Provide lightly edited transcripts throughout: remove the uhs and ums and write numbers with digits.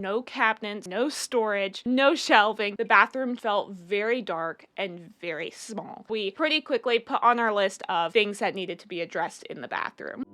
No cabinets, no storage, no shelving. The bathroom felt very dark and very small. We pretty quickly put on our list of things that needed to be addressed in the bathroom.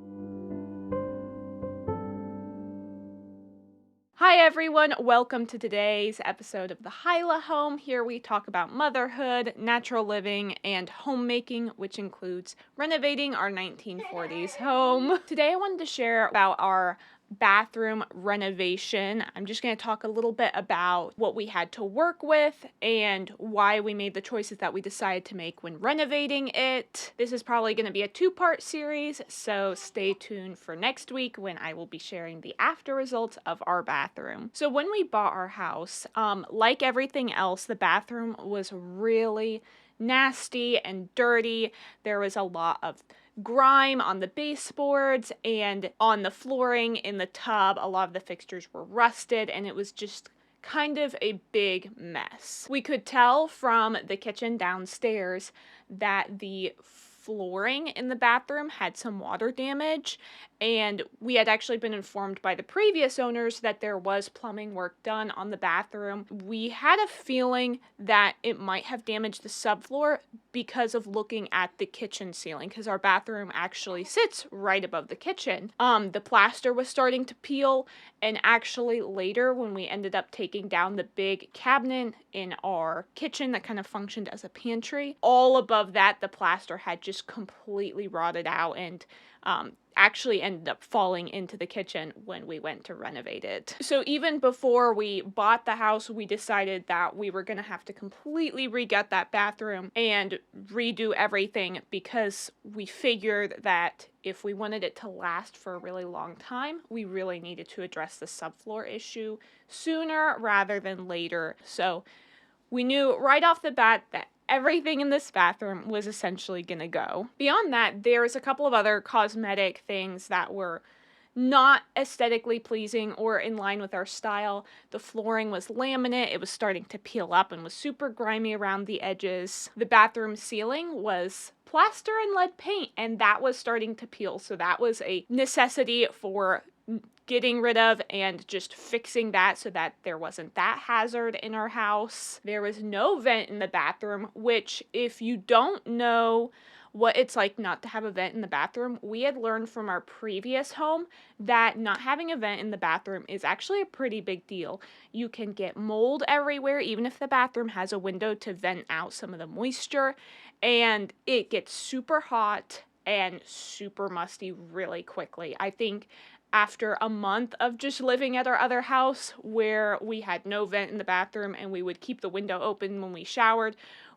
Hi everyone, welcome to today's episode of the Hyla Home. Here we talk about motherhood, natural living, and homemaking, which includes renovating our 1940s home. Today I wanted to share about our bathroom renovation. I'm just going to talk a little bit about what we had to work with and why we made the choices that we decided to make when renovating it. This is probably going to be a two-part series, so stay tuned for next week when I will be sharing the after results of our bathroom. So when we bought our house, like everything else, the bathroom was really nasty and dirty. There was a lot of grime on the baseboards and on the flooring in the tub. A lot of the fixtures were rusted and it was just kind of a big mess. We could tell from the kitchen downstairs that the flooring in the bathroom had some water damage, and we had actually been informed by the previous owners that there was plumbing work done on the bathroom. We had a feeling that it might have damaged the subfloor because of looking at the kitchen ceiling, because our bathroom actually sits right above the kitchen. The plaster was starting to peel, and actually later when we ended up taking down the big cabinet in our kitchen that kind of functioned as a pantry, all above that the plaster had just completely rotted out and actually ended up falling into the kitchen when we went to renovate it. So even before we bought the house, we decided that we were going to have to completely re-gut that bathroom and redo everything, because we figured that if we wanted it to last for a really long time, we really needed to address the subfloor issue sooner rather than later. So we knew right off the bat that everything in this bathroom was essentially gonna go. Beyond that, there's a couple of other cosmetic things that were not aesthetically pleasing or in line with our style. The flooring was laminate, it was starting to peel up and was super grimy around the edges. The bathroom ceiling was plaster and lead paint, and that was starting to peel, so that was a necessity for getting rid of and just fixing that so that there wasn't that hazard in our house. There was no vent in the bathroom, which, if you don't know what it's like not to have a vent in the bathroom, we had learned from our previous home that not having a vent in the bathroom is actually a pretty big deal. You can get mold everywhere, even if the bathroom has a window to vent out some of the moisture, and it gets super hot and super musty really quickly. I think after a month of just living at our other house where we had no vent in the bathroom and we would keep the window open when we showered,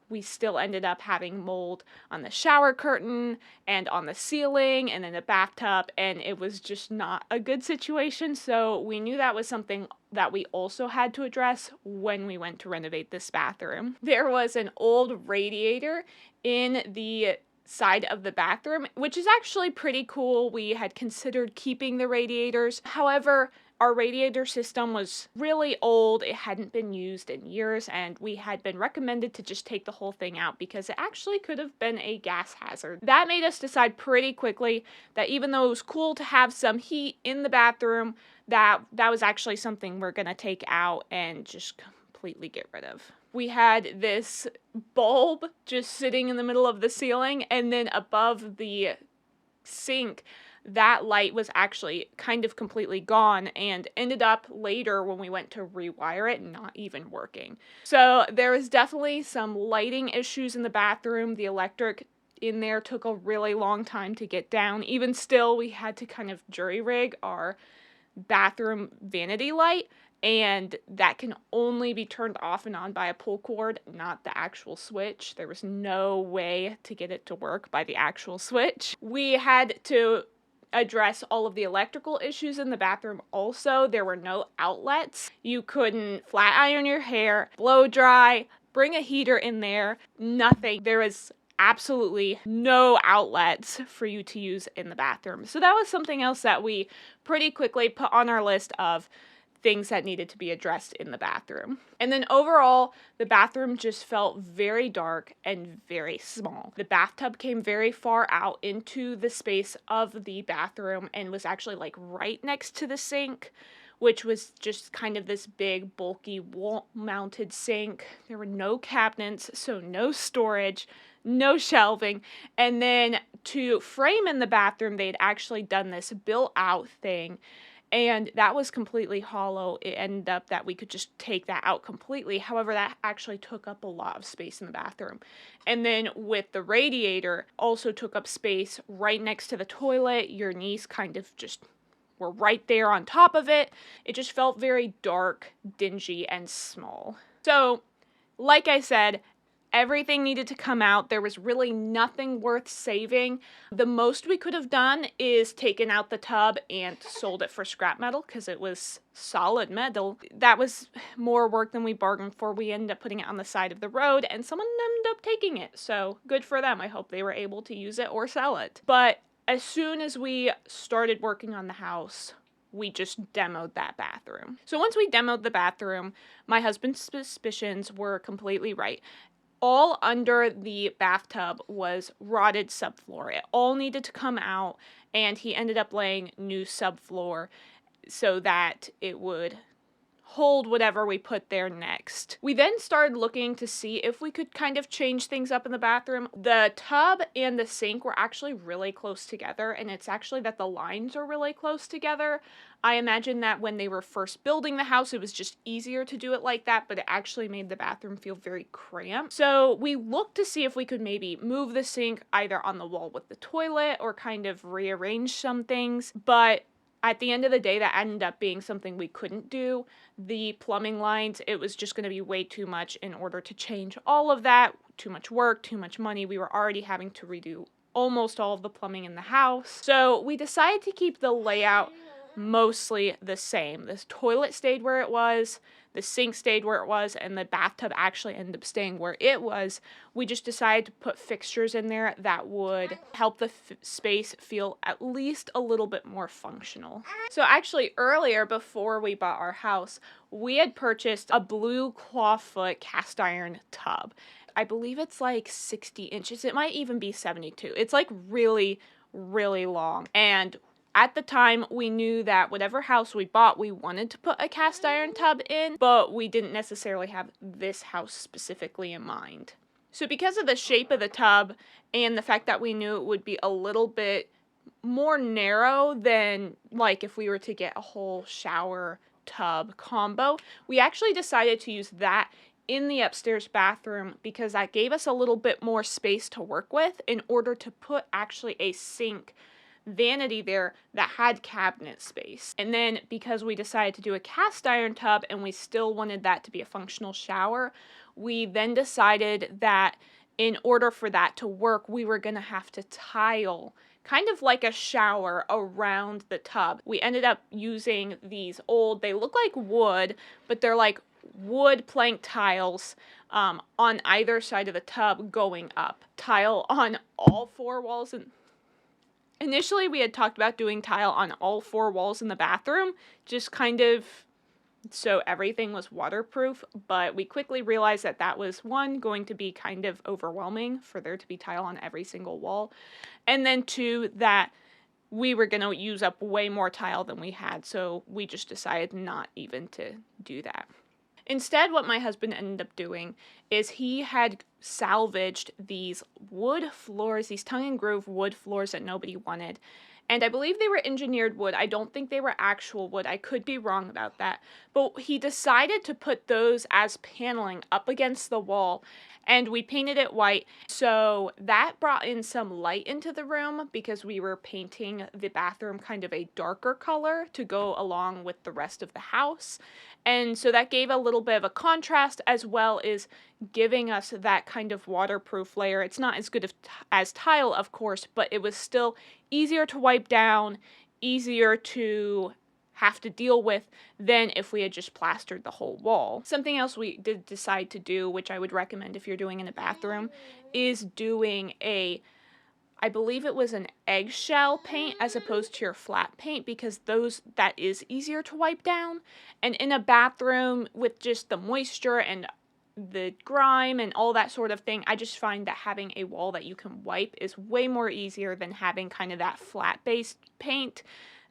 we still ended up having mold on the shower curtain and on the ceiling and in the bathtub, and it was just not a good situation. So we knew that was something that we also had to address when we went to renovate this bathroom. There was an old radiator in the side of the bathroom, which is actually pretty cool. We had considered keeping the radiators. However, our radiator system was really old. It hadn't been used in years, and we had been recommended to just take the whole thing out because it actually could have been a gas hazard. That made us decide pretty quickly that even though it was cool to have some heat in the bathroom, that was actually something we're gonna take out and just completely get rid of. We had this bulb just sitting in the middle of the ceiling, and then above the sink, that light was actually kind of completely gone and ended up later when we went to rewire it not even working. So there was definitely some lighting issues in the bathroom. The electric in there took a really long time to get down. Even still, we had to kind of jury rig our bathroom vanity light, and that can only be turned off and on by a pull cord, not the actual switch. There was no way to get it to work by the actual switch. We had to address all of the electrical issues in the bathroom also. There were no outlets. You couldn't flat iron your hair, blow dry, bring a heater in there, nothing. There was absolutely no outlets for you to use in the bathroom. So that was something else that we pretty quickly put on our list of things that needed to be addressed in the bathroom. And then overall, the bathroom just felt very dark and very small. The bathtub came very far out into the space of the bathroom and was actually like right next to the sink, which was just kind of this big, bulky, wall-mounted sink. There were no cabinets, so no storage, no shelving. And then to frame in the bathroom, they'd actually done this built-out thing, and that was completely hollow. It ended up that we could just take that out completely. However, that actually took up a lot of space in the bathroom. And then with the radiator, also took up space right next to the toilet. Your niece kind of just were right there on top of it. It just felt very dark, dingy, and small. So, like I said, everything needed to come out. There was really nothing worth saving. The most we could have done is taken out the tub and sold it for scrap metal because it was solid metal. That was more work than we bargained for. We ended up putting it on the side of the road and someone ended up taking it. So good for them. I hope they were able to use it or sell it. But as soon as we started working on the house, we just demoed that bathroom. So once we demoed the bathroom, my husband's suspicions were completely right. All under the bathtub was rotted subfloor. It all needed to come out, and he ended up laying new subfloor so that it would hold whatever we put there next. We then started looking to see if we could kind of change things up in the bathroom. The tub and the sink were actually really close together, and it's actually that the lines are really close together. I imagine that when they were first building the house, it was just easier to do it like that, but it actually made the bathroom feel very cramped. So we looked to see if we could maybe move the sink either on the wall with the toilet or kind of rearrange some things, but at the end of the day, that ended up being something we couldn't do. The plumbing lines, it was just going to be way too much in order to change all of that. Too much work, too much money. We were already having to redo almost all of the plumbing in the house. So we decided to keep the layout mostly the same. This toilet stayed where it was, the sink stayed where it was, and the bathtub actually ended up staying where it was. We just decided to put fixtures in there that would help the space feel at least a little bit more functional. So actually earlier, before we bought our house, we had purchased a blue clawfoot cast iron tub. I believe it's like 60 inches. It might even be 72. It's like really, really long. And at the time, we knew that whatever house we bought, we wanted to put a cast iron tub in, but we didn't necessarily have this house specifically in mind. So because of the shape of the tub and the fact that we knew it would be a little bit more narrow than like if we were to get a whole shower tub combo, we actually decided to use that in the upstairs bathroom because that gave us a little bit more space to work with in order to put actually a sink vanity there that had cabinet space. And then because we decided to do a cast iron tub and we still wanted that to be a functional shower, we then decided that in order for that to work, we were going to have to tile kind of like a shower around the tub. We ended up using these old, they look like wood, but they're like wood plank tiles on either side of the tub going up. Tile on all four walls. And initially, we had talked about doing tile on all four walls in the bathroom, just kind of so everything was waterproof, but we quickly realized that that was, one, going to be kind of overwhelming for there to be tile on every single wall, and then two, that we were going to use up way more tile than we had, so we just decided not even to do that. Instead, what my husband ended up doing is he had salvaged these wood floors, these tongue and groove wood floors that nobody wanted. And I believe they were engineered wood. I don't think they were actual wood. I could be wrong about that. But he decided to put those as paneling up against the wall, and we painted it white. So that brought in some light into the room because we were painting the bathroom kind of a darker color to go along with the rest of the house. And so that gave a little bit of a contrast as well as giving us that kind of waterproof layer. It's not as good as tile, of course, but it was still easier to wipe down, easier to have to deal with than if we had just plastered the whole wall. Something else we did decide to do, which I would recommend if you're doing in a bathroom, is doing I believe it was an eggshell paint as opposed to your flat paint because that is easier to wipe down. And in a bathroom with just the moisture and the grime and all that sort of thing, I just find that having a wall that you can wipe is way more easier than having kind of that flat based paint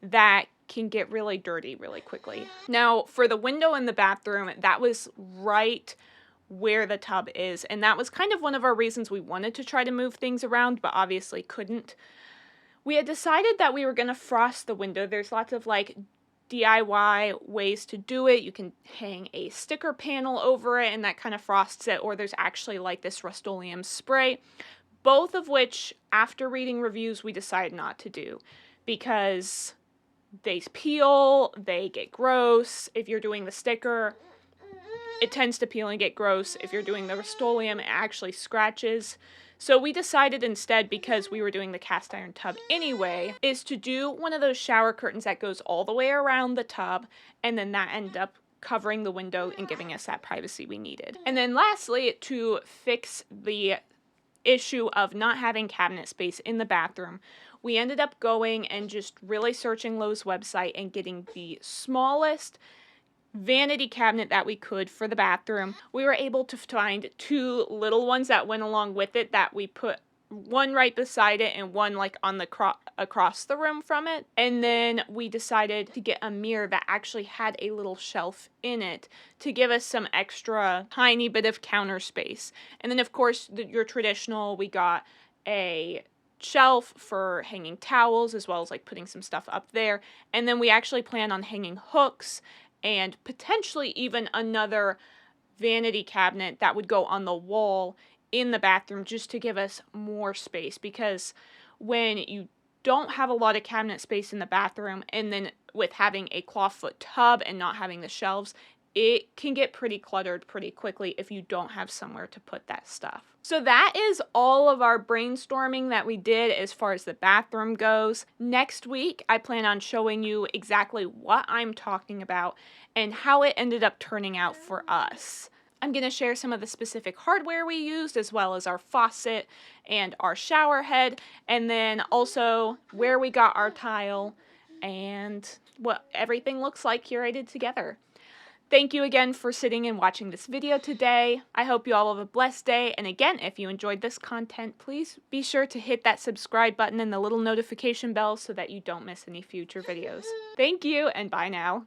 that can get really dirty really quickly. Now, for the window in the bathroom, that was right where the tub is, and that was kind of one of our reasons we wanted to try to move things around, but obviously couldn't. We had decided that we were going to frost the window. There's lots of like DIY ways to do it. You can hang a sticker panel over it and that kind of frosts it, or there's actually like this Rust-Oleum spray, both of which, after reading reviews, we decided not to do because they peel, they get gross. If you're doing the sticker, it tends to peel and get gross. If you're doing the Rust-Oleum, it actually scratches. So we decided instead, because we were doing the cast iron tub anyway, is to do one of those shower curtains that goes all the way around the tub, and then that ended up covering the window and giving us that privacy we needed. And then lastly, to fix the issue of not having cabinet space in the bathroom, we ended up going and just really searching Lowe's website and getting the smallest vanity cabinet that we could for the bathroom. We were able to find 2 little ones that went along with it, that we put one right beside it and one like on the across the room from it. And then we decided to get a mirror that actually had a little shelf in it to give us some extra tiny bit of counter space. And then of course your traditional, we got a shelf for hanging towels as well as like putting some stuff up there. And then we actually plan on hanging hooks and potentially even another vanity cabinet that would go on the wall in the bathroom just to give us more space, because when you don't have a lot of cabinet space in the bathroom, and then with having a clawfoot tub and not having the shelves, it can get pretty cluttered pretty quickly if you don't have somewhere to put that stuff. So that is all of our brainstorming that we did as far as the bathroom goes. Next week, I plan on showing you exactly what I'm talking about and how it ended up turning out for us. I'm going to share some of the specific hardware we used, as well as our faucet and our shower head, and then also where we got our tile and what everything looks like curated together. Thank you again for sitting and watching this video today. I hope you all have a blessed day. And again, if you enjoyed this content, please be sure to hit that subscribe button and the little notification bell so that you don't miss any future videos. Thank you, and bye now.